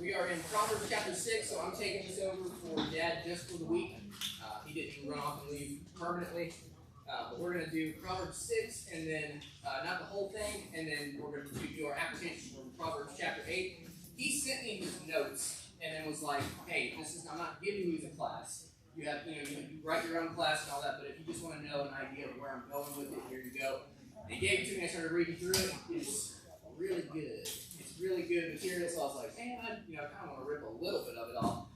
We are in Proverbs chapter 6, so I'm taking this over for Dad just for the week. He didn't run off and leave permanently. But we're going to do Proverbs 6, and then, not the whole thing, and then we're going to do our application from Proverbs chapter 8. He sent me his notes, and then was like, hey, I'm not giving you the class. You have, you write your own class and all that, but if you just want to know an idea of where I'm going with it, here you go. And he gave it to me, and I started reading through it. It's really good. It's really good material, so I was like, man, I kind of want to rip a little bit of it off.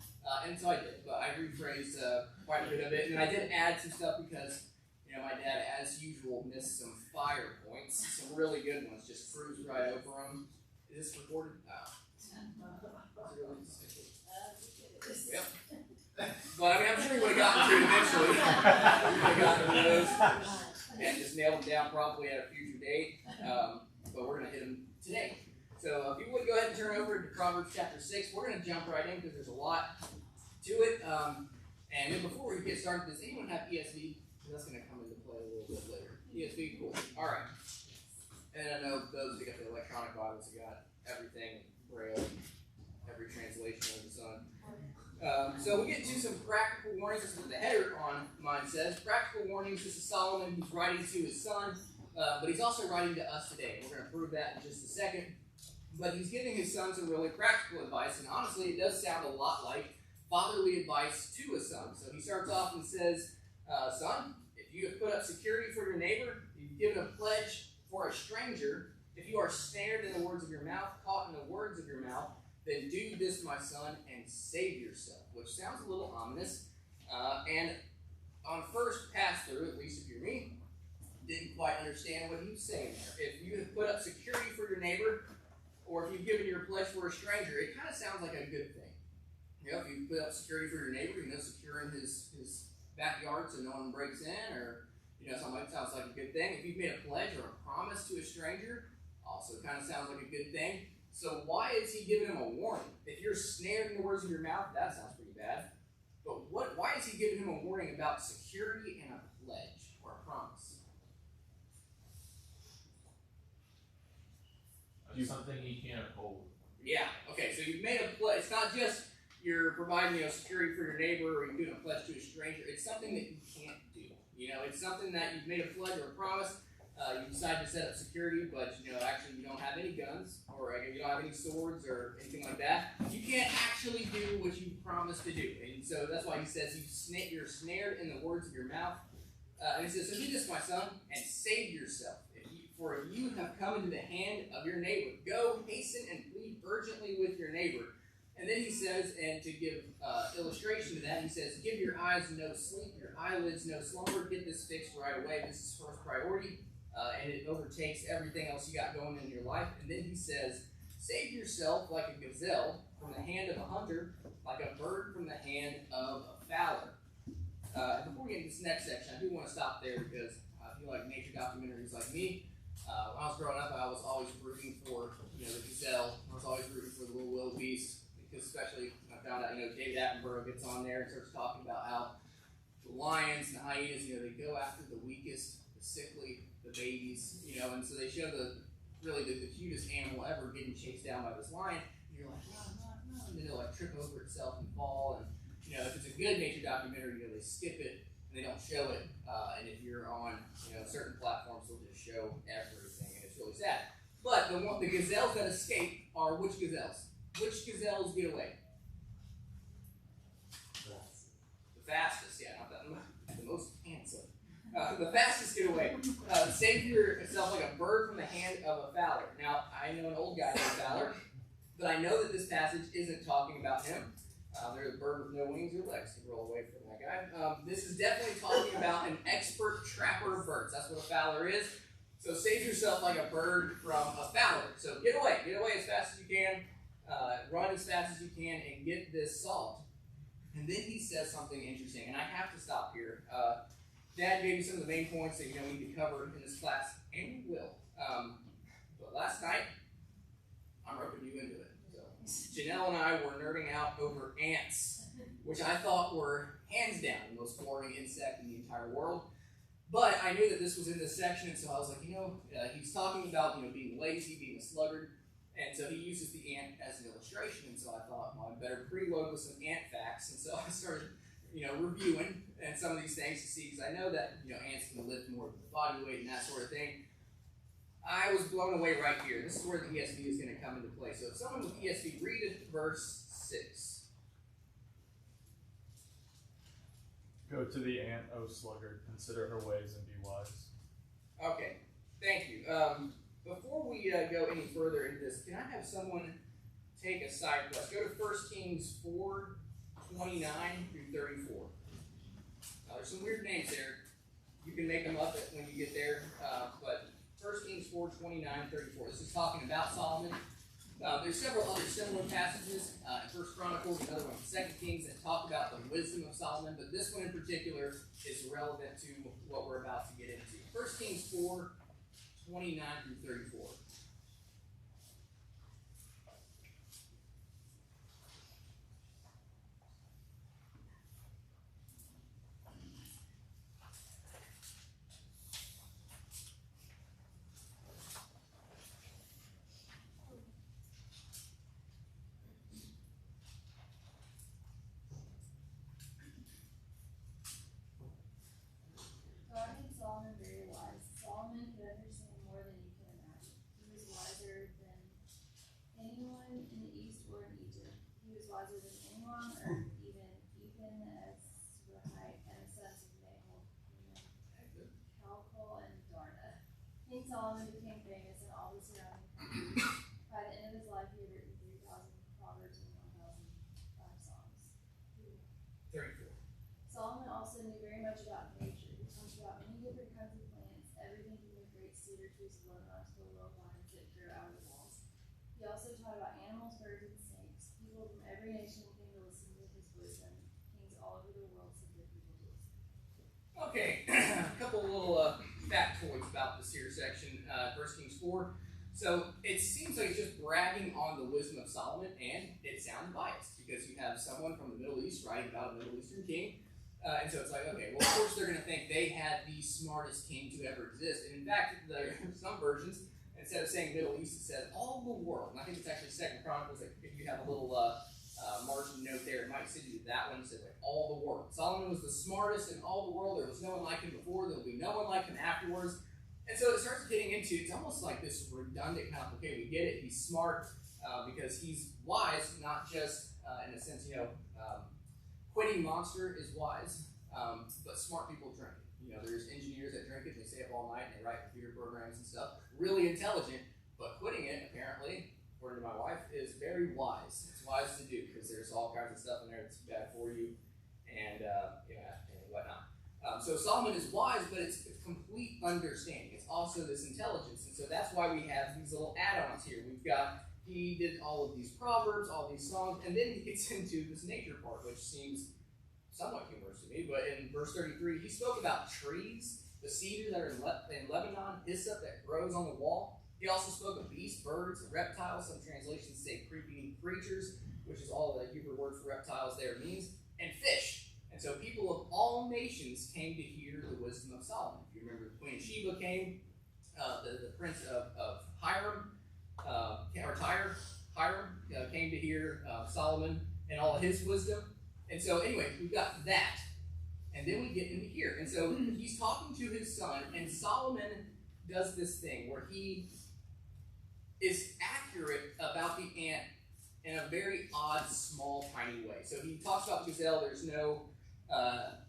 And so I did, but I rephrased quite a bit of it, and I did add some stuff because, my dad, as usual, missed some fire points, some really good ones, just cruised right over them. Is this recorded? Yep. But I'm sure he would have gotten to it eventually. He would have gotten to those and just nailed them down probably at a future date. But we're going to hit them today. So if you would go ahead and turn over to Proverbs chapter 6, we're going to jump right in because there's a lot to it. And then before we get started, does anyone have ESV? That's going to come into play a little bit later. ESV, cool. All right. And I know those that got the electronic Bibles have got everything, Braille, every translation of the sun. So we get to some practical warnings. This is what the header on mine says. Practical warnings. This is Solomon. He's writing to his son, but he's also writing to us today. We're going to prove that in just a second. But he's giving his son some really practical advice, and honestly, it does sound a lot like fatherly advice to a son. So he starts off and says, son, if you have put up security for your neighbor, you've given a pledge for a stranger, if you are snared in the words of your mouth, caught in the words of your mouth, then do this, my son, and save yourself, which sounds a little ominous. And on first pass through, at least if you're me, didn't quite understand what he was saying there. If you have put up security for your neighbor, or if you've given your pledge for a stranger, it kind of sounds like a good thing. If you put up security for your neighbor, securing his backyard so no one breaks in, or something like that sounds like a good thing. If you've made a pledge or a promise to a stranger, also kind of sounds like a good thing. So why is he giving him a warning? If you're snared in the words of your mouth, that sounds pretty bad. But why is he giving him a warning about security and a pledge or a promise? Something he can't uphold. Yeah. Okay. So you've made a pledge. It's not just you're providing security for your neighbor or you're doing a pledge to a stranger. It's something that you can't do. It's something that you've made a pledge or a promise. You decide to set up security, but actually you don't have any guns or you don't have any swords or anything like that. You can't actually do what you promised to do, and so that's why he says you're snared in the words of your mouth. And he says, "So do this, my son, and save yourself. For if you have come into the hand of your neighbor, go hasten and plead urgently with your neighbor." And then he says, and to give illustration to that, he says, "Give your eyes no sleep, your eyelids no slumber. Get this fixed right away. This is first priority." And it overtakes everything else you got going in your life. And then he says, "Save yourself like a gazelle from the hand of a hunter, like a bird from the hand of a fowler." Before we get into this next section, I do want to stop there because I feel like nature documentaries like me, when I was growing up, I was always rooting for the gazelle. I was always rooting for the little wildebeest, because especially when I found out David Attenborough gets on there and starts talking about how the lions and hyenas, they go after the weakest, the sickly, the babies, and so they show the cutest animal ever getting chased down by this lion, and you're like, no, and then it'll trip over itself and fall, and if it's a good nature documentary, they skip it and they don't show it, and if you're on certain platforms, they'll just show everything, and it's really sad. But the gazelles that escape are which gazelles? Which gazelles get away? The fastest, yeah, not the most handsome. The fastest get away. Save yourself like a bird from the hand of a fowler. Now, I know an old guy named Fowler, but I know that this passage isn't talking about him. There's a bird with no wings or legs to roll away from that guy. This is definitely talking about an expert trapper of birds. That's what a fowler is. So save yourself like a bird from a fowler. So get away as fast as you can, run as fast as you can, and get this solved. And then he says something interesting, and I have to stop here. Dad gave me some of the main points that we need to cover in this class, and we will. But last night, I'm roping you into it. So Janelle and I were nerding out over ants, which I thought were hands down the most boring insect in the entire world. But I knew that this was in this section, and so I was like, he's talking about being lazy, being a sluggard, and so he uses the ant as an illustration. And so I reviewing and some of these things to see, because I know that, ants can lift more than the body weight and that sort of thing. I was blown away right here. This is where the ESV is going to come into play. So if someone with ESV, read verse 6. Go to the ant, O sluggard, consider her ways and be wise. Okay, thank you. Before we go any further into this, can I have someone take a side quest? Go to 1 Kings 4:29 through 34. There's some weird names there. You can make them up when you get there, but 1 Kings 4:29, 34. This is talking about Solomon. There's several other similar passages in 1 Chronicles, another one in 2 Kings that talk about the wisdom of Solomon, but this one in particular is relevant to what we're about to get into. 1 Kings 4:29 through 34. God made Solomon very wise. Solomon could understand more than you can imagine. He was wiser than anyone in the East or in Egypt. He was wiser than anyone on earth, even as Rahite and the sons of Mahol, Calcol, and Darda. King Solomon became famous in all the surrounding countries. By the end of his life, he had written 3,000 proverbs and 1,005 songs. 34. Solomon also knew very much about nature. He talked about many different kinds of plants, everything from the great cedar trees of Lebanon to the low vines that grow out of the walls. He also taught about animals, birds, and snakes. People from every nation came to listen to his wisdom. Kings all over the world submitted people to listen. Okay, a couple little factoids about this here section, 1 Kings 4. So it seems like it's just bragging on the wisdom of Solomon, and it sounds biased because you have someone from the Middle East writing about a Middle Eastern king. And so it's like, okay, well, of course they're going to think they had the smartest king to ever exist. And in fact, some versions, instead of saying Middle East, it says all the world. And I think it's actually 2 Chronicles. If you have a little margin note there, it might send you to that one. It says like all the world. Solomon was the smartest in all the world. There was no one like him before. There will be no one like him afterwards. And so it starts getting into, it's almost like this redundant kind of, okay, we get it. He's smart because he's wise, not just in a sense, quitting Monster is wise, but smart people drink it. There's engineers that drink it, they stay up all night, and they write computer programs and stuff. Really intelligent, but quitting it, apparently, according to my wife, is very wise. It's wise to do, because there's all kinds of stuff in there that's bad for you, and whatnot. So Solomon is wise, but it's complete understanding. It's also this intelligence, and so that's why we have these little add-ons here. We've got he did all of these proverbs, all these songs, and then he gets into this nature part, which seems somewhat humorous to me. But in verse 33, he spoke about trees, the cedar that are in Lebanon, hyssop that grows on the wall. He also spoke of beasts, birds, reptiles. Some translations say creeping creatures, which is all the Hebrew word for reptiles there means, and fish. And so people of all nations came to hear the wisdom of Solomon. If you remember, Queen Sheba came, the prince of Hiram, Hiram came to hear Solomon and all of his wisdom. And so anyway, we've got that. And then we get into here. And so he's talking to his son, and Solomon does this thing where he is accurate about the ant in a very odd, small, tiny way. So he talks about the gazelle, there's no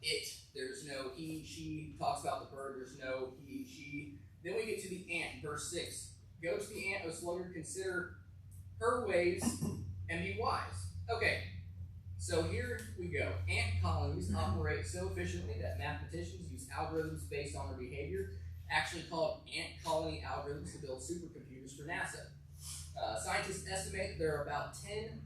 it, there's no he, she. He talks about the bird, there's no he, she. Then we get to the ant, verse 6. Go to the ant, O sluggard, consider her ways and be wise. Okay, so here we go. Ant colonies operate so efficiently that mathematicians use algorithms based on their behavior, actually called ant colony algorithms, to build supercomputers for NASA. Scientists estimate that there are about 10,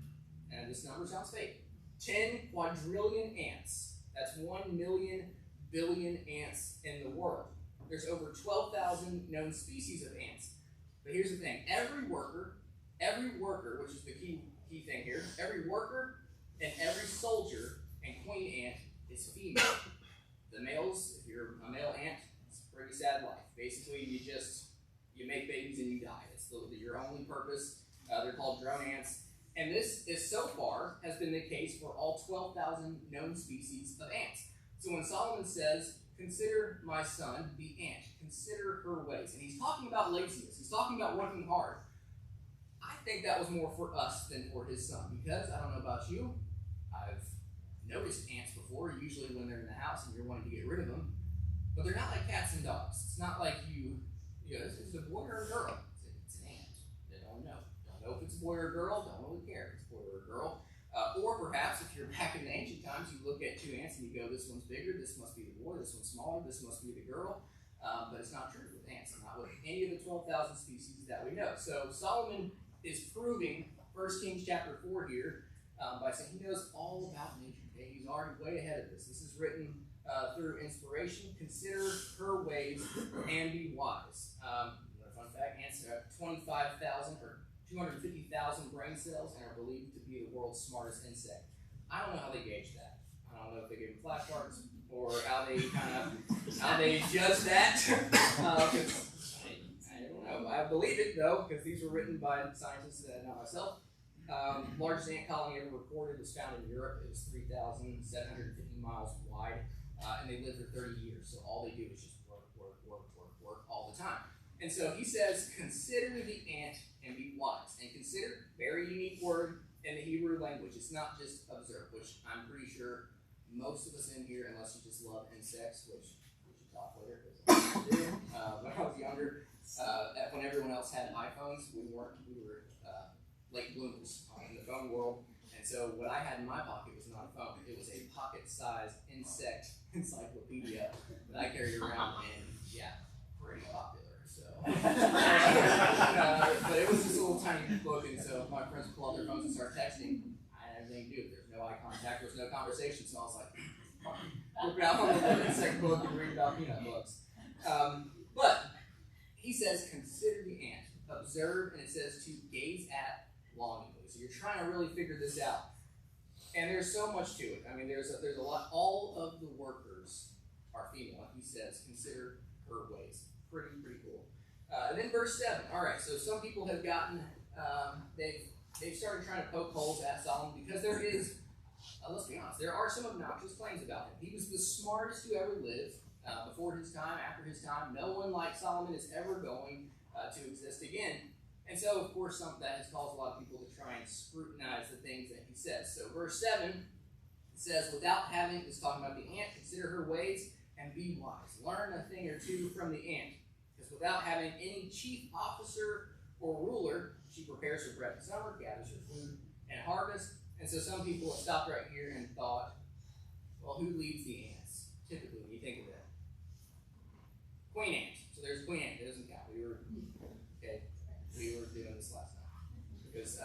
and this number sounds fake, 10 quadrillion ants. That's 1 million billion ants in the world. There's over 12,000 known species of ants. But here's the thing, every worker, which is the key thing here, every worker and every soldier and queen ant is female. The males, if you're a male ant, it's a pretty sad life. Basically, you make babies and you die. It's your only purpose. They're called drone ants. And this is so far has been the case for all 12,000 known species of ants. So when Solomon says, consider my son, the ant, consider her ways, and he's talking about laziness, he's talking about working hard. I think that was more for us than for his son, because I don't know about you, I've noticed ants before, usually when they're in the house and you're wanting to get rid of them, but they're not like cats and dogs. It's not like you know, is it a boy or a girl? It's an ant. They don't know. Don't know if it's a boy or a girl, don't really care if it's a boy or a girl. Or perhaps if you're back in the ancient times, you look at two ants and you go, this one's bigger, this must be the boy, this one's smaller, this must be the girl. But it's not true with ants, not with any of the 12,000 species that we know. So Solomon is proving 1 Kings chapter 4 here by saying he knows all about nature. Okay? He's already way ahead of this. This is written through inspiration. Consider her ways and be wise. Another fun fact, ants have 25,000 or 250,000 brain cells and are believed to be the world's smartest insect. I don't know how they gauge that. I don't know if they give them flashcards or how they judge that. I don't know. I believe it though, because these were written by scientists, not myself. Largest ant colony ever recorded was found in Europe. It was 3,750 miles wide, and they lived for 30 years. So all they do is just work all the time. And so he says, consider the ant and be wise. And consider, very unique word in the Hebrew language. It's not just observe, which I'm pretty sure most of us in here, unless you just love insects, which we should talk later, because I do. When I was younger, when everyone else had iPhones, we were late bloomers in the phone world. And so what I had in my pocket was not a phone. It was a pocket-sized insect encyclopedia that I carried around, and yeah, pretty popular. So, but it was this little tiny book, and so if my friends would pull out their phones and start texting, I had everything to do. There's no eye contact, there's no conversation, so I was like, look out on the insect book and read about peanut bugs. But he says, consider the ant, observe, and it says to gaze at longingly. So you're trying to really figure this out. And there's so much to it. I mean, there's a lot. All of the workers are female. He says, consider her ways. Pretty cool. And then verse 7. All right, so some people have gotten, they've started trying to poke holes at Solomon because there is, let's be honest, there are some obnoxious claims about him. He was the smartest who ever lived before his time, after his time. No one like Solomon is ever going to exist again. And so, of course, that has caused a lot of people to try and scrutinize the things that he says. So verse 7 says, without having, is talking about the ant, consider her ways and be wise. Learn a thing or two from the ant. Because without having any chief officer or ruler, she prepares her bread in summer, gathers her food and harvest. And so some people have stopped right here and thought, well, who leads the ants? Typically, when you think of that. Queen ant. So there's queen ant. It doesn't count. We were doing this last night. Because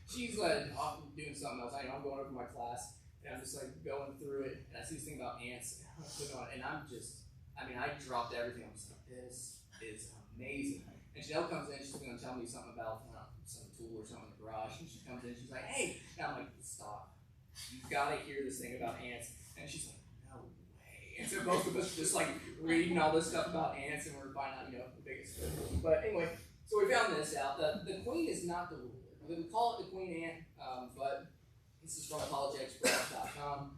she's off doing something else. I'm going over my class, and I'm just going through it, and I see this thing about ants, and I dropped everything. I'm just like, this is amazing. And Janelle comes in, she's going to tell me something about some tool or something in the garage, and she comes in, she's like, hey, and I'm like, stop. You've got to hear this thing about ants. And she's like, no way. And so both of us are just reading all this stuff about ants, and we're finding out, the biggest. But anyway, so we found this out. The queen is not the ruler. We call it the queen ant, but this is from apologeticsproducts.com.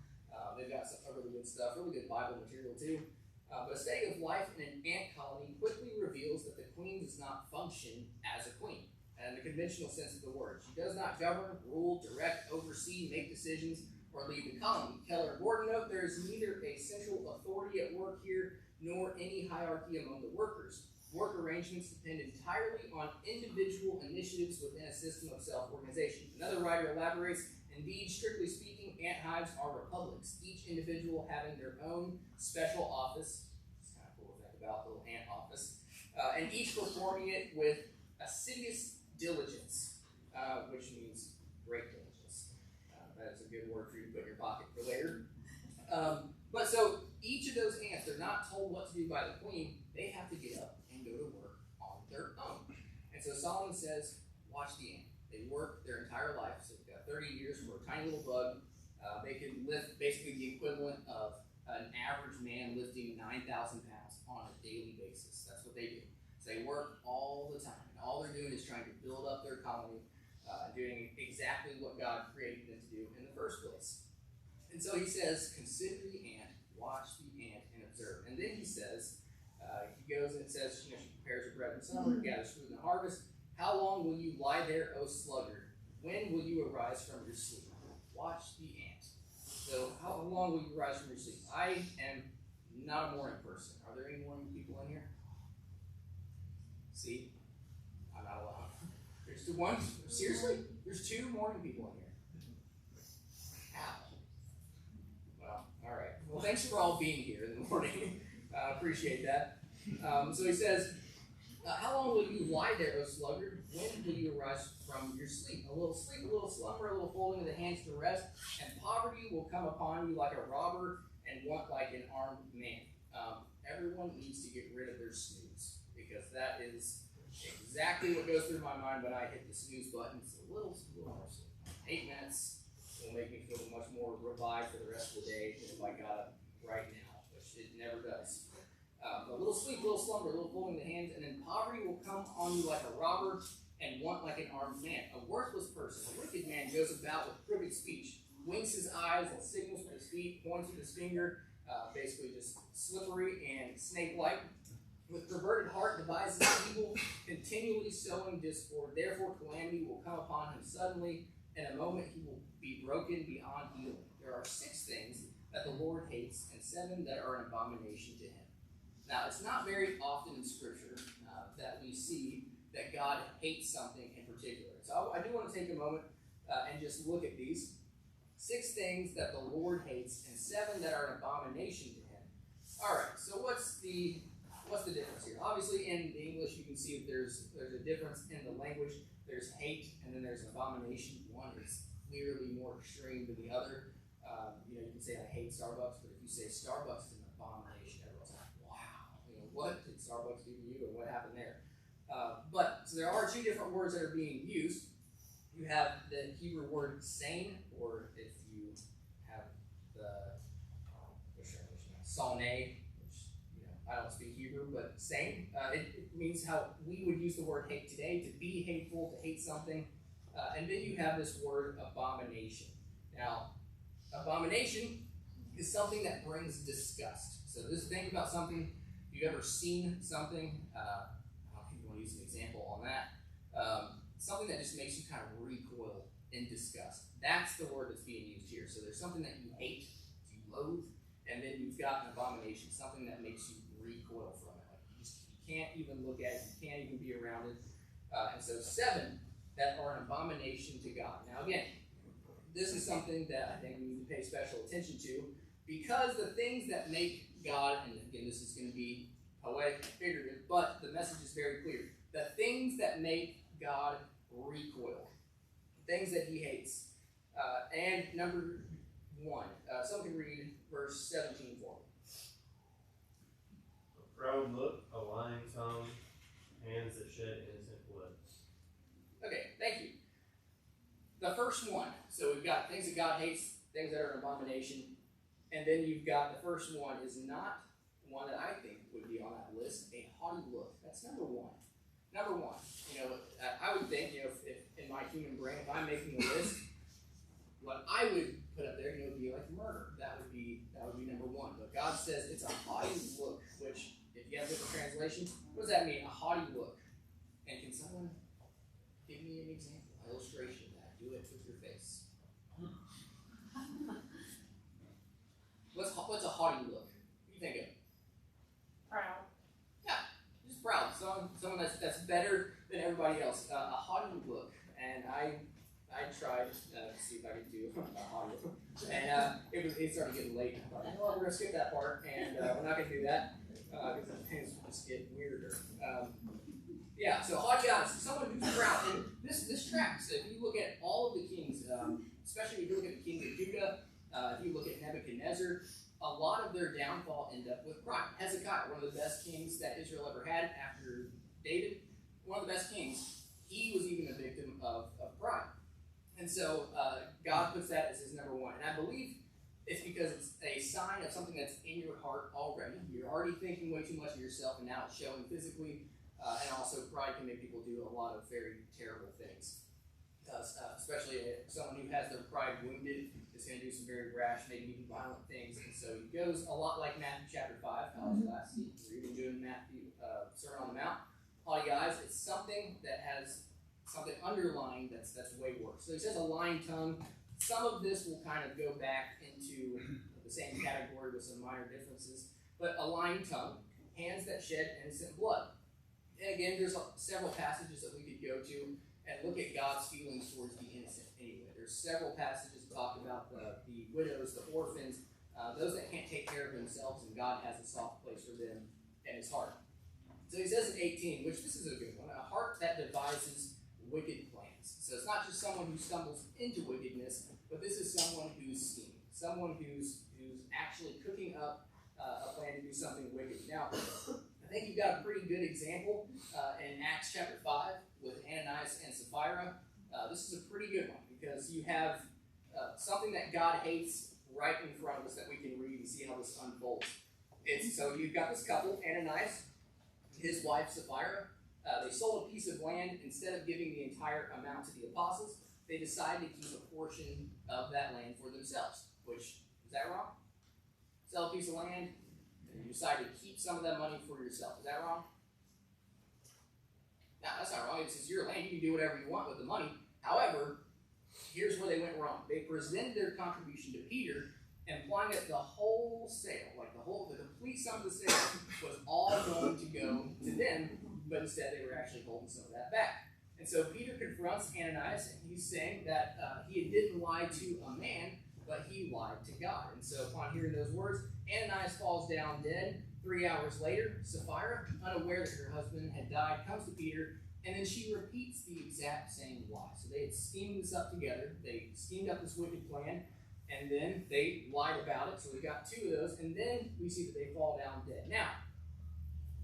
They've got some really good stuff, really good Bible material too. But a study of life in an ant colony quickly reveals that the queen does not function as a queen, in the conventional sense of the word. She does not govern, rule, direct, oversee, make decisions, or lead the colony. Keller and Gordon note there is neither a central authority at work here, nor any hierarchy among the workers. Work arrangements depend entirely on individual initiatives within a system of self-organization. Another writer elaborates, indeed, strictly speaking, ant hives are republics, each individual having their own special office. It's kind of cool to think about, the little ant office. And each performing it with assiduous diligence, which means great diligence. That is a good word for you to put in your pocket for later. But so each of those ants, they're not told what to do by the queen. They have to get up and go to work on their own. And so Solomon says, watch the ant. They work their entire life. So they've got 30 years for a tiny little bug. They can lift basically the equivalent of an average man lifting 9,000 pounds on a daily basis. That's what they do. So they work all the time. And all they're doing is trying to build up their colony, doing exactly what God created them to do in the first place. And so he says, consider the ant, watch the ant, and observe. And then he says, he goes and it says, she prepares her bread in summer, gathers food in the harvest. How long will you lie there, O sluggard? When will you arise from your sleep? Watch the ant. So how long will you rise from your sleep? I am not a morning person. Are there any morning people in here? See? I'm not alone. There's one. Seriously? There's 2 morning people in here. How? Well, all right. Well, thanks for all being here in the morning. Appreciate that. So he says, how long will you lie there, O sluggard? When will you arise from your sleep? A little slumber, a little folding of the hands to rest, and poverty will come upon you like a robber and want like an armed man. Everyone needs to get rid of their snooze, because that is exactly what goes through my mind when I hit the snooze button. It's a little more sleep. 8 minutes will make me feel much more revived for the rest of the day than if I got up right now, which it never does. A little sleep, a little slumber, a little folding of the hands, and then poverty will come on you like a robber and want like an armed man. A worthless person, a wicked man goes about with crooked speech, winks his eyes and signals with his feet, points with his finger, basically just slippery and snake-like. With perverted heart devises evil, continually sowing discord. Therefore calamity will come upon him suddenly. In a moment he will be broken beyond healing. There are 6 things that the Lord hates, and 7 that are an abomination to him. Now, it's not very often in Scripture that we see that God hates something in particular. So I do want to take a moment and just look at these 6 things that the Lord hates, and 7 that are an abomination to him. All right. So what's the difference here? Obviously, in the English, you can see that there's a difference in the language. There's hate, and then there's abomination. One is clearly more extreme than the other. You can say I hate Starbucks, but if you say Starbucks is an abomination, everyone's like, wow, what did Starbucks do to you, or what happened there? So there are 2 different words that are being used. You have the Hebrew word sane, or if you have the salne, which I don't speak Hebrew, but sane. It means how we would use the word hate today, to be hateful, to hate something. And then you have this word abomination. Now, abomination is something that brings disgust. So just think about something. If you've ever seen something, I don't think you want to use an example on that. Something that just makes you kind of recoil in disgust. That's the word that's being used here. So there's something that you hate, you loathe, and then you've got an abomination, something that makes you recoil from it. Like you can't even look at it, you can't even be around it. And so 7 that are an abomination to God. Now again, this is something that I think we need to pay special attention to, because the things that make God, and again this is going to be poetic and figurative, but the message is very clear. The things that make God recoil, things that he hates. And number 1, someone can read verse 17 for me. A proud look, a lying tongue, hands that shed innocent blood. Okay, thank you. The first one, so we've got things that God hates, things that are an abomination, and then you've got the first one is not one that I think would be on that list, a haughty look. That's number 1. Number 1, I would think, if in my human brain, if I'm making a list, what I would put up there, would be like murder. That would be number 1. But God says it's a haughty look, which, if you have different translations, what does that mean? A haughty look. And can someone give me an example, an illustration of that? Do it with your face. What's a haughty look? What do you think of? Proud. Yeah, just proud. Someone that's better than everybody else. A haughty look. And I tried to see if I could do a haughty look. And it started getting late. I thought, we're going to skip that part, and we're not going to do that, because things just get weirder. Yeah, so haughty eyes, someone who's proud. And this tracks. If you look at all of the kings, especially if you look at the kings of Judah, if you look at Nebuchadnezzar, a lot of their downfall end up with pride. Hezekiah, one of the best kings that Israel ever had after David, one of the best kings, he was even a victim of pride. And so God puts that as his number 1. And I believe it's because it's a sign of something that's in your heart already. You're already thinking way too much of yourself, and now it's showing physically. And also pride can make people do a lot of very terrible things. Especially someone who has their pride wounded is going to do some very rash, maybe even violent things. And so he goes a lot like Matthew chapter 5. How was your last week? We're even doing Matthew Sermon on the Mount. Haughty eyes, it's something that has something underlying that's way worse. So he says a lying tongue. Some of this will kind of go back into the same category with some minor differences. But a lying tongue, hands that shed innocent blood. And again, there's several passages that we could go to and look at God's feelings towards the innocent anyway. There's several passages that talk about the widows, the orphans, those that can't take care of themselves, and God has a soft place for them in his heart. So he says in 18, which this is a good one, a heart that devises wicked plans. So it's not just someone who stumbles into wickedness, but this is someone who's scheming, someone who's actually cooking up a plan to do something wicked. Now, I think you've got a pretty good example in Acts chapter 5 with Ananias and Sapphira. This is a pretty good one because you have something that God hates right in front of us that we can read and see how this unfolds. So you've got this couple, Ananias, his wife Sapphira. They sold a piece of land. Instead of giving the entire amount to the apostles, they decided to keep a portion of that land for themselves. Which, is that wrong? Sell a piece of land, and you decide to keep some of that money for yourself. Is that wrong? No, that's not wrong. It's your land. You can do whatever you want with the money. However, here's where they went wrong. They presented their contribution to Peter, implying that the whole sale, the complete sum of the sale, was all going to go to them, but instead they were actually holding some of that back. And so Peter confronts Ananias, and he's saying that he didn't lie to a man, but he lied to God. And so upon hearing those words, Ananias falls down dead. 3 hours later, Sapphira, unaware that her husband had died, comes to Peter, and then she repeats the exact same lie. So they had schemed this up together. They schemed up this wicked plan, and then they lied about it. So we got 2 of those, and then we see that they fall down dead. Now,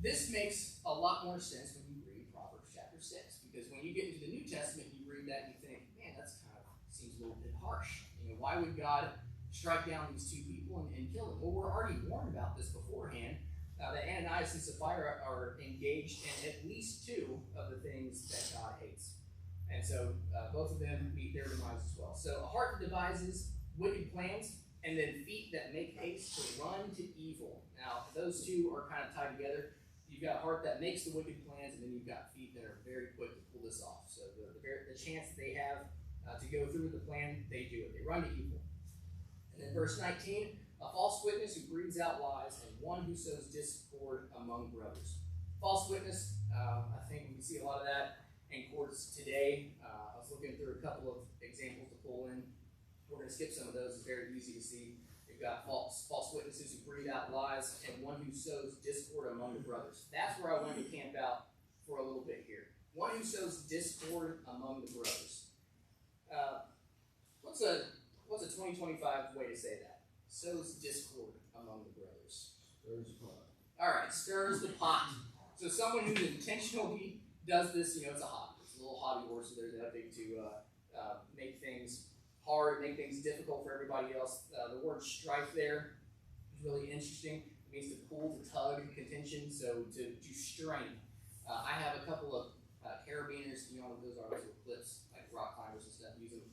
this makes a lot more sense when you read Proverbs chapter 6, because when you get into the New Testament, you read that and you think, man, that's kind of seems a little bit harsh. Why would God strike down these 2 people and kill them? Well, we're already warned about this beforehand, that Ananias and Sapphira are engaged in at least 2 of the things that God hates. And so both of them meet their demise as well. So a heart that devises wicked plans, and then feet that make haste to run to evil. Now, those 2 are kind of tied together. You've got a heart that makes the wicked plans, and then you've got feet that are very quick to pull this off. So the chance that they have to go through with the plan, they do it. They run to evil. And then verse 19, a false witness who breathes out lies, and one who sows discord among brothers. False witness, I think we can see a lot of that in courts today. I was looking through a couple of examples to pull in. We're going to skip some of those. It's very easy to see. You've got false witnesses who breathe out lies, and one who sows discord among the brothers. That's where I wanted to camp out for a little bit here. One who sows discord among the brothers. What's a 2025 way to say that? Sows discord among the brothers. Stirs the pot. All right, stirs the pot. So someone who intentionally does this, it's a hobby. It's a little hobby horse, so they're that big to make things hard, make things difficult for everybody else. The word strife there is really interesting. It means to pull, to tug, contention, so to strain. I have a couple of carabiners, you know what those are, those little clips, like rock climbers and stuff, use them.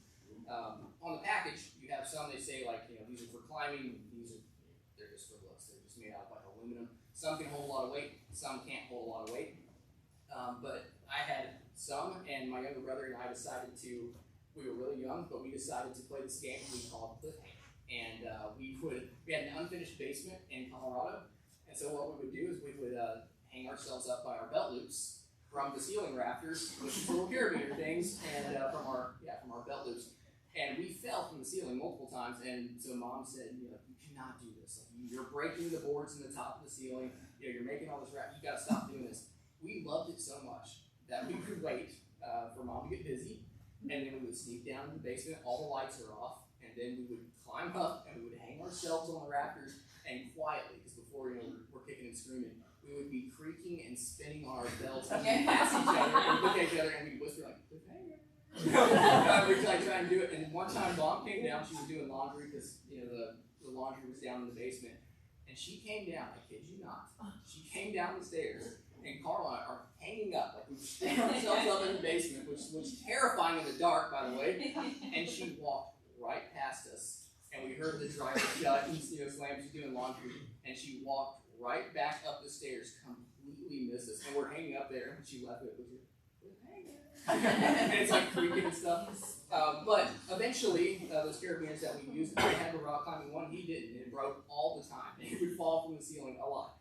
On the package, you have some, they say, these are for climbing, they're just for looks. They're just made out of like aluminum. Some can hold a lot of weight, some can't hold a lot of weight. But I had some, and my younger brother and I we were really young, but we decided to play this game we called Cliffhanger. And we had an unfinished basement in Colorado, and so what we would do is we would hang ourselves up by our belt loops from the ceiling rafters with these little carabiner things, and from our belt loops. And we fell from the ceiling multiple times, and so Mom said, you cannot do this. You're breaking the boards in the top of the ceiling. You're making all this rap. You got to stop doing this. We loved it so much that we would wait for Mom to get busy, and then we would sneak down in the basement. All the lights are off, and then we would climb up and we would hang ourselves on the rafters, and quietly, because before we're kicking and screaming, we would be creaking and spinning on our belts, and we'd pass each other and look at each other, and we'd whisper like, "Cliffhanger." We'd try and do it. And one time, Mom came down. She was doing laundry because the laundry was down in the basement, and she came down. I kid you not. She came down the stairs and Carl and I are hanging up, like we stand ourselves up in the basement, which was terrifying in the dark, by the way. And she walked right past us, and we heard the dryer shut and slam. She's doing laundry, and she walked right back up the stairs, completely missed us, and we're hanging up there. And she left it with you. And it's like creaking and stuff. But eventually, those carabiners that we used, I had the rock climbing one, he didn't. It broke all the time. It would fall from the ceiling a lot.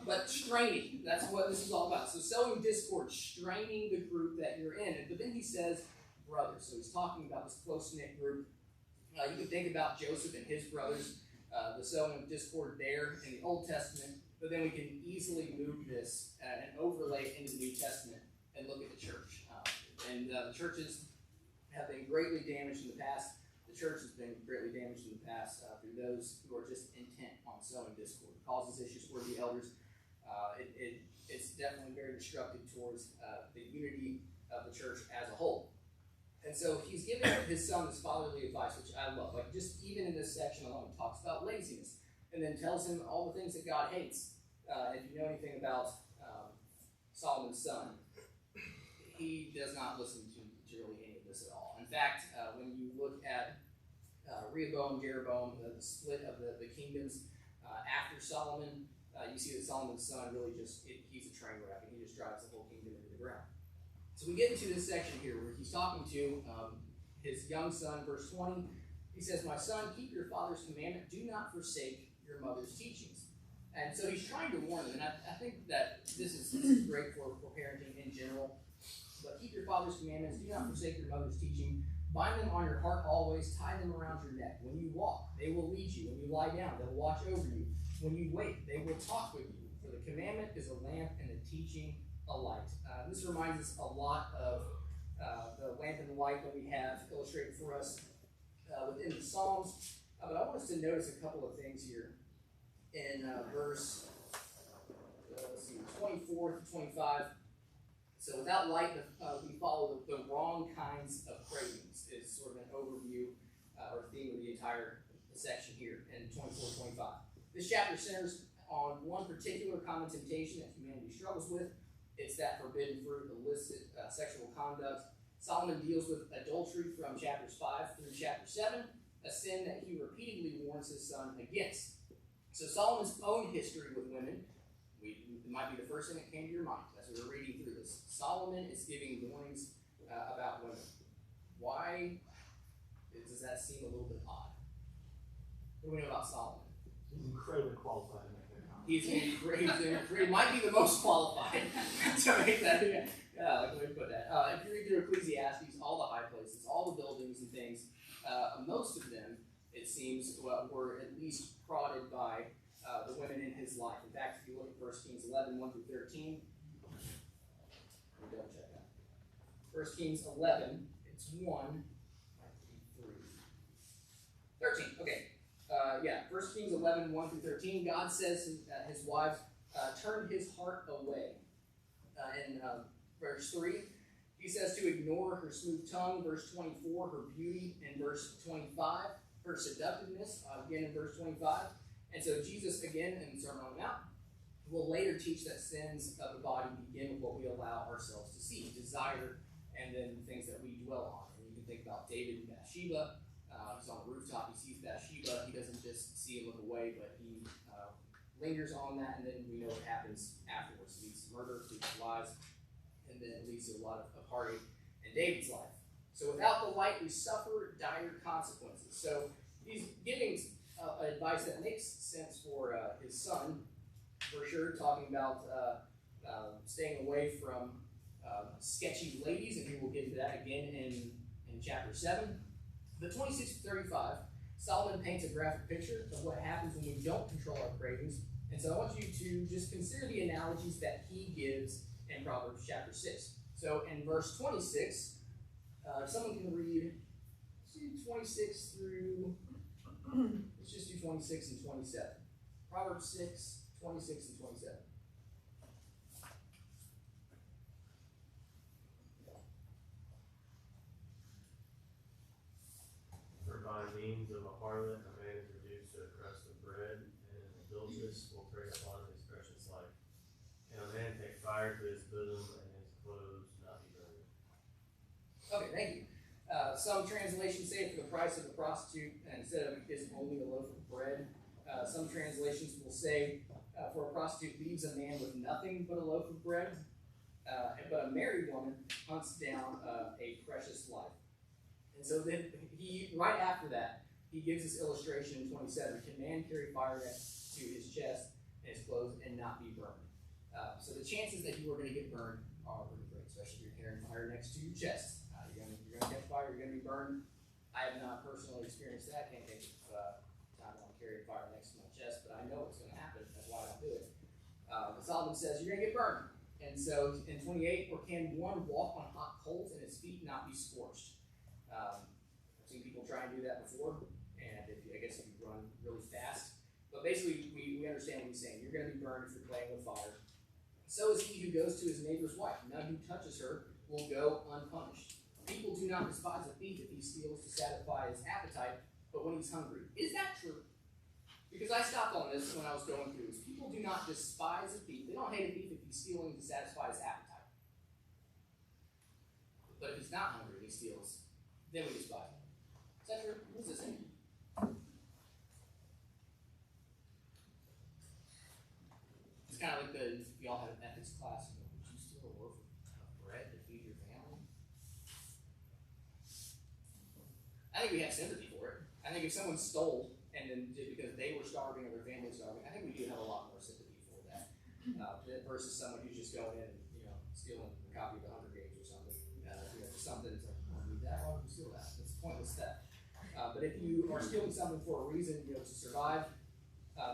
But straining, that's what this is all about. So sowing discord, straining the group that you're in. But then he says brothers. So he's talking about this close-knit group. You can think about Joseph and his brothers, the sowing of discord there in the Old Testament. But then we can easily move this and overlay it into the New Testament and look at the church. The churches have been greatly damaged in the past. The church has been greatly damaged in the past through those who are just intent on sowing discord. It causes issues for the elders. It's definitely very destructive towards the unity of the church as a whole. And so he's giving his son this fatherly advice, which I love. Like just even in this section alone, he talks about laziness and then tells him all the things that God hates. If you know anything about Solomon's son, he does not listen to really any of this at all. In fact, when you look at Rehoboam, Jeroboam, the split of the kingdoms after Solomon, you see that Solomon's son really he's a train wreck, and he just drives the whole kingdom into the ground. So we get into this section here where he's talking to his young son, verse 20. He says, "My son, keep your father's commandment. Do not forsake your mother's teachings." And so he's trying to warn them, and I think that this is great for parenting in general. But keep your father's commandments. Do not forsake your mother's teaching. Bind them on your heart always. Tie them around your neck. When you walk, they will lead you. When you lie down, they'll watch over you. When you wake, they will talk with you. For the commandment is a lamp and the teaching a light. This reminds us a lot of the lamp and the light that we have illustrated for us within the Psalms. But I want us to notice a couple of things here in verse 24 to 25. So without light, we follow the wrong kinds of cravings is sort of an overview or theme of the entire section here in 24-25. This chapter centers on one particular common temptation that humanity struggles with. It's that forbidden fruit, illicit sexual conduct. Solomon deals with adultery from chapters 5 through chapter 7, a sin that he repeatedly warns his son against. So Solomon's own history with women, it might be the first thing that came to your mind as we were reading through this. Solomon is giving warnings about women. Why does that seem a little bit odd? What do we know about Solomon? He's incredibly qualified to make that comment. He might be the most qualified to make that. Like the way to put that. If you read through Ecclesiastes, all the high places, all the buildings and things, most of them, it seems, were at least prodded by the women in his life. In fact, if you look at 1 Kings 11, 1 through 13, we'll double check that. 1 Kings 11, it's 1, 13. Okay. 1 Kings 11, 1 through 13, God says his wife turned his heart away. In verse 3, he says to ignore her smooth tongue. Verse 24, her beauty. In verse 25, her seductiveness. Again in verse 25. And so Jesus, again, in the Sermon on the Mount, will later teach that sins of the body begin with what we allow ourselves to see, desire, and then things that we dwell on. And you can think about David and Bathsheba. He's on the rooftop, he sees Bathsheba. He doesn't just see and look away, but he lingers on that, and then we know what happens afterwards. It leads to murder, it leads to lies, and then it leads to a lot of heartache in David's life. So without the light, we suffer dire consequences. So he's giving advice that makes sense for his son, for sure, talking about staying away from sketchy ladies, and we will get into that again in chapter 7. But 26 to 35, Solomon paints a graphic picture of what happens when we don't control our cravings. And so I want you to just consider the analogies that he gives in Proverbs chapter 6. So in verse 26, someone can read 26 through, let's just do 26 and 27. Proverbs 6, 26 and 27. For by means of a harlot, a man is reduced to a crust of bread, and an adulteress will prey upon his precious life. Can a man take 5 fire to his bosom, and his clothes not be burned. Okay, thank you. Some translations say for the price of a prostitute, and instead of is only a loaf of bread. Some translations will say for a prostitute leaves a man with nothing but a loaf of bread. But a married woman hunts down a precious life. And so then right after that, he gives this illustration in 27. Can man carry fire to his chest and his clothes and not be burned? So the chances that you are going to get burned are pretty great, especially if you're carrying fire next to your chest. You're going to catch fire, you're going to be burned. I have not personally experienced that. Can't think of time when I'm carrying fire next to my chest, but I know it's going to happen. That's why I don't do it. But Solomon says you're going to get burned. And so in 28, or can one walk on hot coals and his feet not be scorched? I've seen people try and do that before, and I guess if you run really fast. But basically, we understand what he's saying. You're going to be burned if you're playing with fire. So is he who goes to his neighbor's wife. None who touches her will go unpunished. People do not despise a thief if he steals to satisfy his appetite, but when he's hungry. Is that true? Because I stopped on this when I was going through this. People do not despise a thief. They don't hate a thief if he's stealing to satisfy his appetite. But if he's not hungry and he steals, then we despise him. Is that true? What does this mean? It's kind of like if y'all had an ethics class, would you steal a loaf of bread to feed your family? I think we have sympathy for it. I think if someone stole and then did because they were starving or their family was starving, I think we do have a lot more sympathy for that versus someone who's just going in and stealing a copy of the Hunger Games or something. For something, it's like, oh, I need that. Why would you steal that? It's pointless theft. But if you are stealing something for a reason, to survive,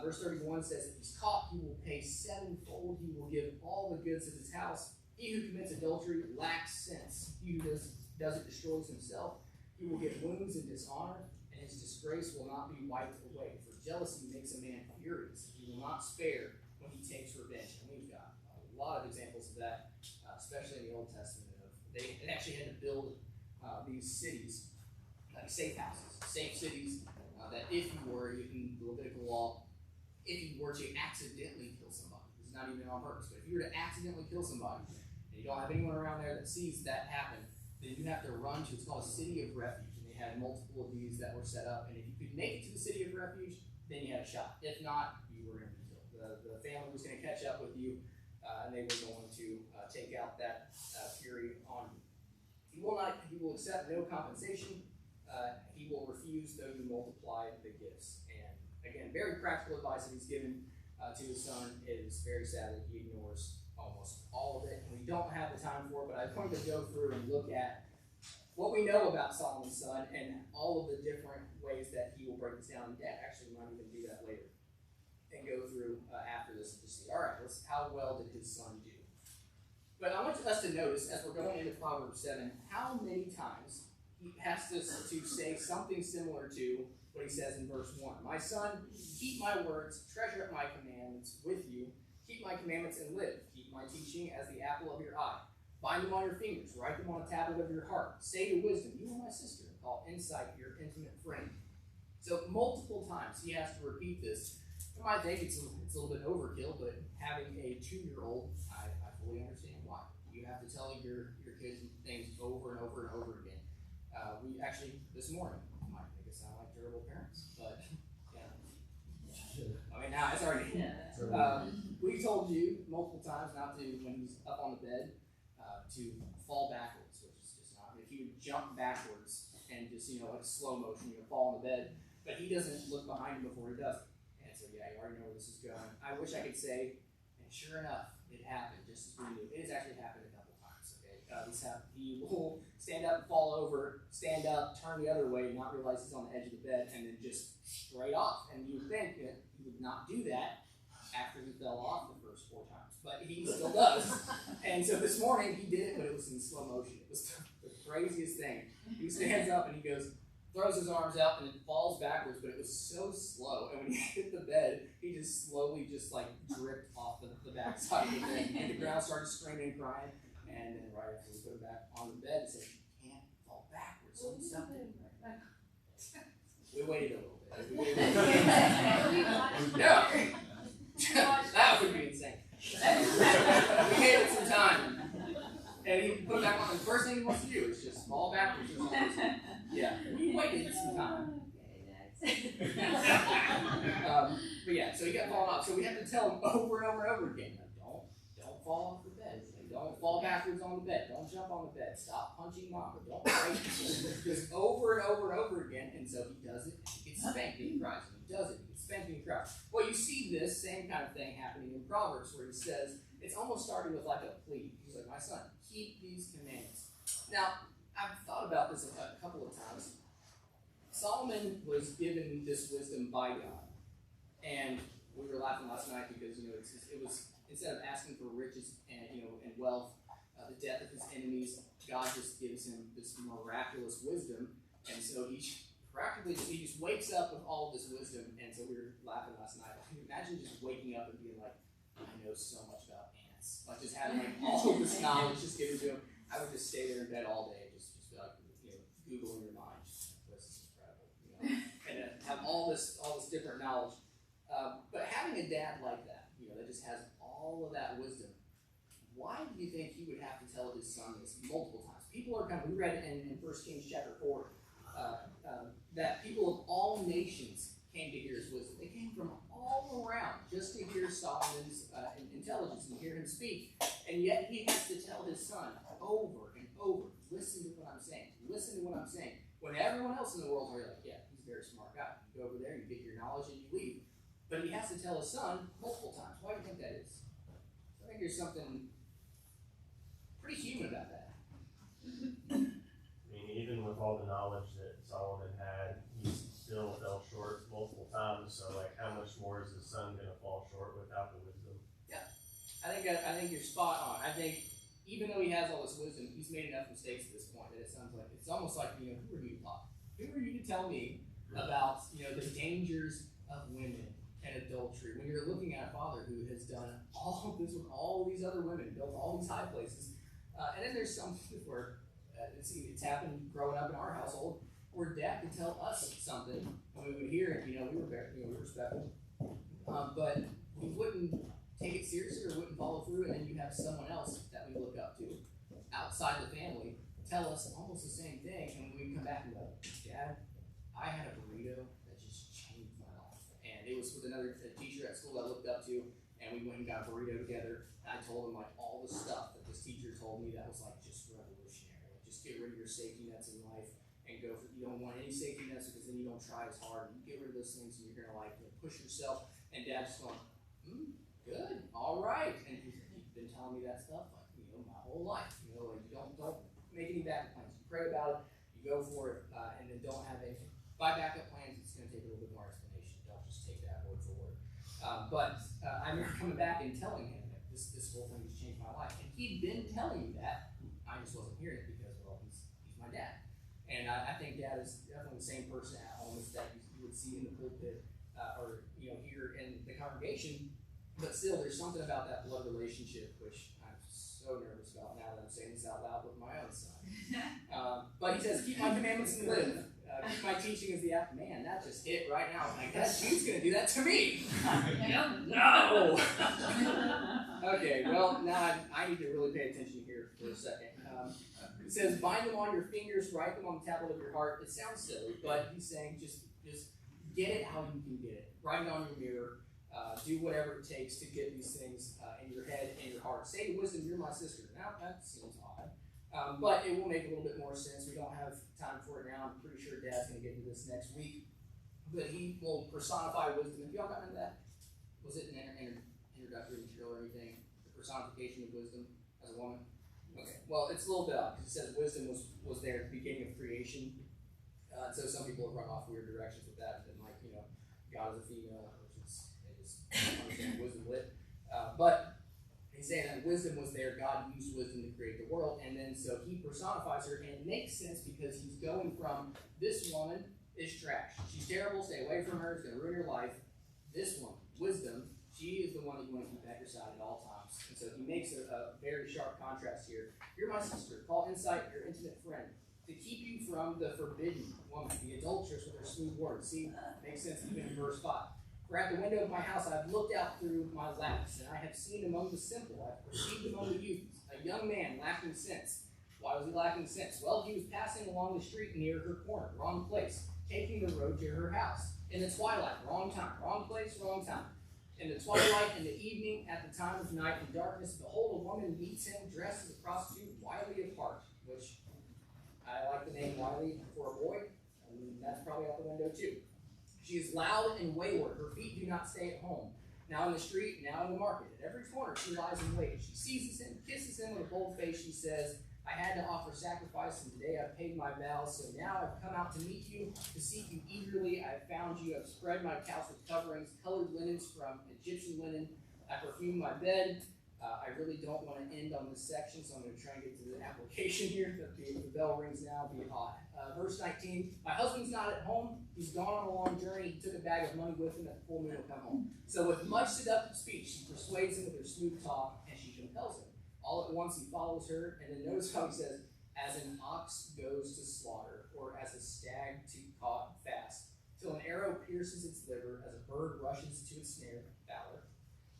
verse 31 says, if he's caught, he will pay sevenfold. He will give all the goods of his house. He who commits adultery lacks sense. He who does it destroys himself. He will get wounds and dishonor, and his disgrace will not be wiped away. For jealousy makes a man furious. He will not spare when he takes revenge. And we've got a lot of examples of that, especially in the Old Testament. They actually had to build these cities, like safe houses, safe cities, that if you were, in the Levitical law, if you were to accidentally kill somebody, this is not even on purpose, but if you were to accidentally kill somebody, and you don't have anyone around there that sees that happen, then you have to run to, it's called a city of refuge, and they had multiple of these that were set up, and if you could make it to the city of refuge, then you had a shot. If not, you were going to be killed. The family was going to catch up with you, and they were going to take out that fury on you. He will accept no compensation. He will refuse though you multiply the gifts. And again, very practical advice that he's given to his son. It is very sad that he ignores almost all of it. And we don't have the time for it, but I'm going to go through and look at what we know about Solomon's son and all of the different ways that he will break this down. Dad actually might even do that later and go through after this and just see, all right, how well did his son do? But I want us to notice, as we're going into Proverbs 7, how many times he has to say something similar to what he says in verse 1. My son, keep my words, treasure up my commandments with you. Keep my commandments and live. Keep my teaching as the apple of your eye. Bind them on your fingers. Write them on a tablet of your heart. Say to wisdom, you are my sister. And call insight your intimate friend. So multiple times he has to repeat this. You might think it's a little bit overkill, but having a 2-year-old, I fully understand why. You have to tell your kids things over and over and over again. We actually, this morning, might make us sound like terrible parents, but yeah. I mean, now it's already. We told you multiple times not to, when he's up on the bed, to fall backwards, which is just not. If you jump backwards and just like slow motion, you fall on the bed, but he doesn't look behind him before he does it. And so yeah, you already know where this is going. I wish I could say, and sure enough, it happened just as we knew. It has actually happened a couple times. Okay, he will stand up and fall over, stand up, turn the other way, not realize he's on the edge of the bed, and then just straight off. And you would think that he would not do that after he fell off the first 4 times, but he still does. And so this morning he did it, but it was in slow motion. It was the craziest thing. He stands up and he throws his arms out and it falls backwards, but it was so slow. And when he hit the bed, he just slowly dripped off the backside of the bed. And the ground started screaming and crying. And then right after we put him back on the bed, he said, you can't fall backwards. So we waited a little bit. No. That would be insane. We gave it So we have to tell him over and over and over again, don't fall off the bed. Don't fall backwards on the bed. Don't jump on the bed. Stop punching mama. Don't fight. Just over and over and over again. And so he does it. He gets spanked and he cries. And he does it. He gets spanked and he cries. Well, you see this same kind of thing happening in Proverbs where he says, it's almost starting with like a plea. He's like, my son, keep these commandments. Now, I've thought about this a couple of times. Solomon was given this wisdom by God. And we were laughing last night because, it was instead of asking for riches and, and wealth, the death of his enemies, God just gives him this miraculous wisdom. And so he just wakes up with all of this wisdom. And so we were laughing last night. Imagine just waking up and being like, I know so much about ants. Like just having like all of this knowledge just given to him. I would just stay there in bed all day, just be like, Google in your mind. This is incredible, and have all this different knowledge. But having a dad like that, that just has all of that wisdom, why do you think he would have to tell his son this multiple times? People are we read in 1 Kings chapter 4, that people of all nations came to hear his wisdom. They came from all around just to hear Solomon's intelligence and hear him speak. And yet he has to tell his son over and over, listen to what I'm saying. Listen to what I'm saying. When everyone else in the world are like, yeah, he's a very smart guy. You go over there, you get your knowledge, and you leave. But he has to tell his son multiple times. Why do you think that is? I think there's something pretty human about that. I mean, even with all the knowledge that Solomon had, he still fell short multiple times. So, like, how much more is his son going to fall short without the wisdom? Yeah, I think you're spot on. I think even though he has all this wisdom, he's made enough mistakes at this point that it's almost like who are you to talk? Who are you to tell me about the dangers of women and adultery when you're looking at a father who has done all of this with all these other women, built all these high places, and then there's some where it's happened growing up in our household where dad could tell us something and we would hear it. We were respectful, but we wouldn't take it seriously or wouldn't follow through, and then you have someone else that we look up to outside the family tell us almost the same thing, and we come back and go, Dad, I had a burrito that just changed my life. And it was with another teacher at school I looked up to, and we went and got a burrito together, and I told him like all the stuff that this teacher told me that was like just revolutionary. Like, just get rid of your safety nets in life and go for, you don't want any safety nets because then you don't try as hard. You get rid of those things and you're gonna push yourself. And Dad's going, good, all right. And he's been telling me that stuff like my whole life. You don't make any backup plans. You pray about it, you go for it, and then don't have anything. By backup plans, it's going to take a little bit more explanation. Don't just take that word for word. But I remember coming back and telling him that this whole thing has changed my life, and he'd been telling me that. I just wasn't hearing it because he's my dad, and I think Dad is definitely the same person at home as that you would see in the pulpit or here in the congregation. But still, there's something about that blood relationship which I'm so nervous about now that I'm saying this out loud with my own son. But he says, keep my commandments and live. Keep my teaching as the app. Man, that just hit right now. Like, she's going to do that to me. No! Okay, well, now I need to really pay attention here for a second. It says, bind them on your fingers, write them on the tablet of your heart. It sounds silly, but he's saying just get it how you can get it. Write it on your mirror. Do whatever it takes to get these things in your head and your heart. Say to wisdom, you're my sister. Now, that seems odd. But it will make a little bit more sense. We don't have time for it now. I'm pretty sure Dad's going to get to this next week. But he will personify wisdom. Have y'all gotten into that? Was it an introductory material or anything? The personification of wisdom as a woman? Okay. Well, it's a little bit odd because it says wisdom was there at the beginning of creation. So some people have run off weird directions with that. And God is a female, which is, they just understand wisdom lit. But he's saying that wisdom was there. God used wisdom to create the world. And then so he personifies her. And it makes sense because he's going from this woman is trash. She's terrible. Stay away from her. It's going to ruin your life. This one, wisdom, she is the one that you want to keep at your side at all times. And so he makes a very sharp contrast here. You're my sister. Call insight your intimate friend. To keep you from the forbidden woman, the adulteress with her smooth words. See, makes sense even in verse 5. For at the window of my house I have looked out through my lattice, and I have seen among the simple, I have perceived among the youth, a young man lacking sense. Why was he lacking sense? Well, he was passing along the street near her corner, wrong place, taking the road to her house. In the twilight, wrong time, wrong place, wrong time. In the twilight and the evening, at the time of night and darkness, behold, a woman meets him dressed as a prostitute, wily of heart, which I like the name Wiley for a boy, and that's probably out the window too. She is loud and wayward. Her feet do not stay at home. Now in the street, now in the market. At every corner she lies in wait. She seizes him, kisses him with a bold face. She says, I had to offer sacrifice, and today I've paid my vows. So now I've come out to meet you, to seek you eagerly. I have found you. I've spread my couch with coverings, colored linens from Egyptian linen. I perfume my bed. I really don't want to end on this section, so I'm going to try and get to the application here. The bell rings now, be hot. Verse 19, my husband's not at home. He's gone on a long journey. He took a bag of money with him. At the full moon will come home. So with much seductive speech, she persuades him with her smooth talk, and she compels him. All at once he follows her, and then notice how he says, as an ox goes to slaughter, or as a stag to caught fast, till an arrow pierces its liver, as a bird rushes to its snare, valor.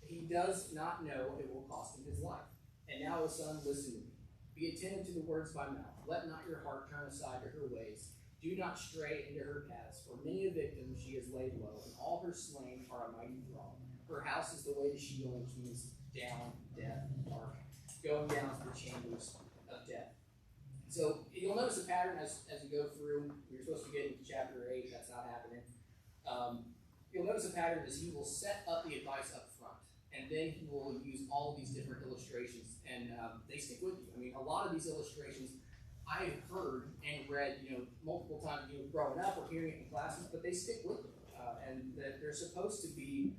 He does not know it will cost him his life. And now, O son, listen to me. Be attentive to the words of my mouth. Let not your heart turn aside to her ways. Do not stray into her paths, for many a victim she has laid low, and all her slain are a mighty throng. Her house is the way to Sheol, and keys down, death, dark, going down to the chambers of death. So you'll notice a pattern as you go through. You're supposed to get into chapter 8. That's not happening. You'll notice a pattern as he will set up the advice up front. And then he will use all of these different illustrations, and they stick with you. I mean, a lot of these illustrations I've heard and read, multiple times, growing up or hearing it in classes, but they stick with you, and that they're supposed to be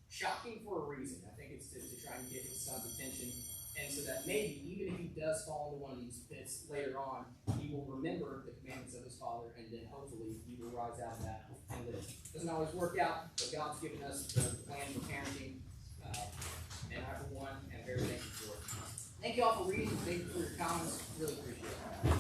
shocking for a reason. I think it's to try and get his son's attention, and so that maybe even if he does fall into one of these pits later on, he will remember the commandments of his father, and then hopefully he will rise out of that and live. Doesn't always work out, but God's given us the plan for parenting. And I, for one, am very thankful for it. Thank you all for reading. Thank you for your comments. Really appreciate it.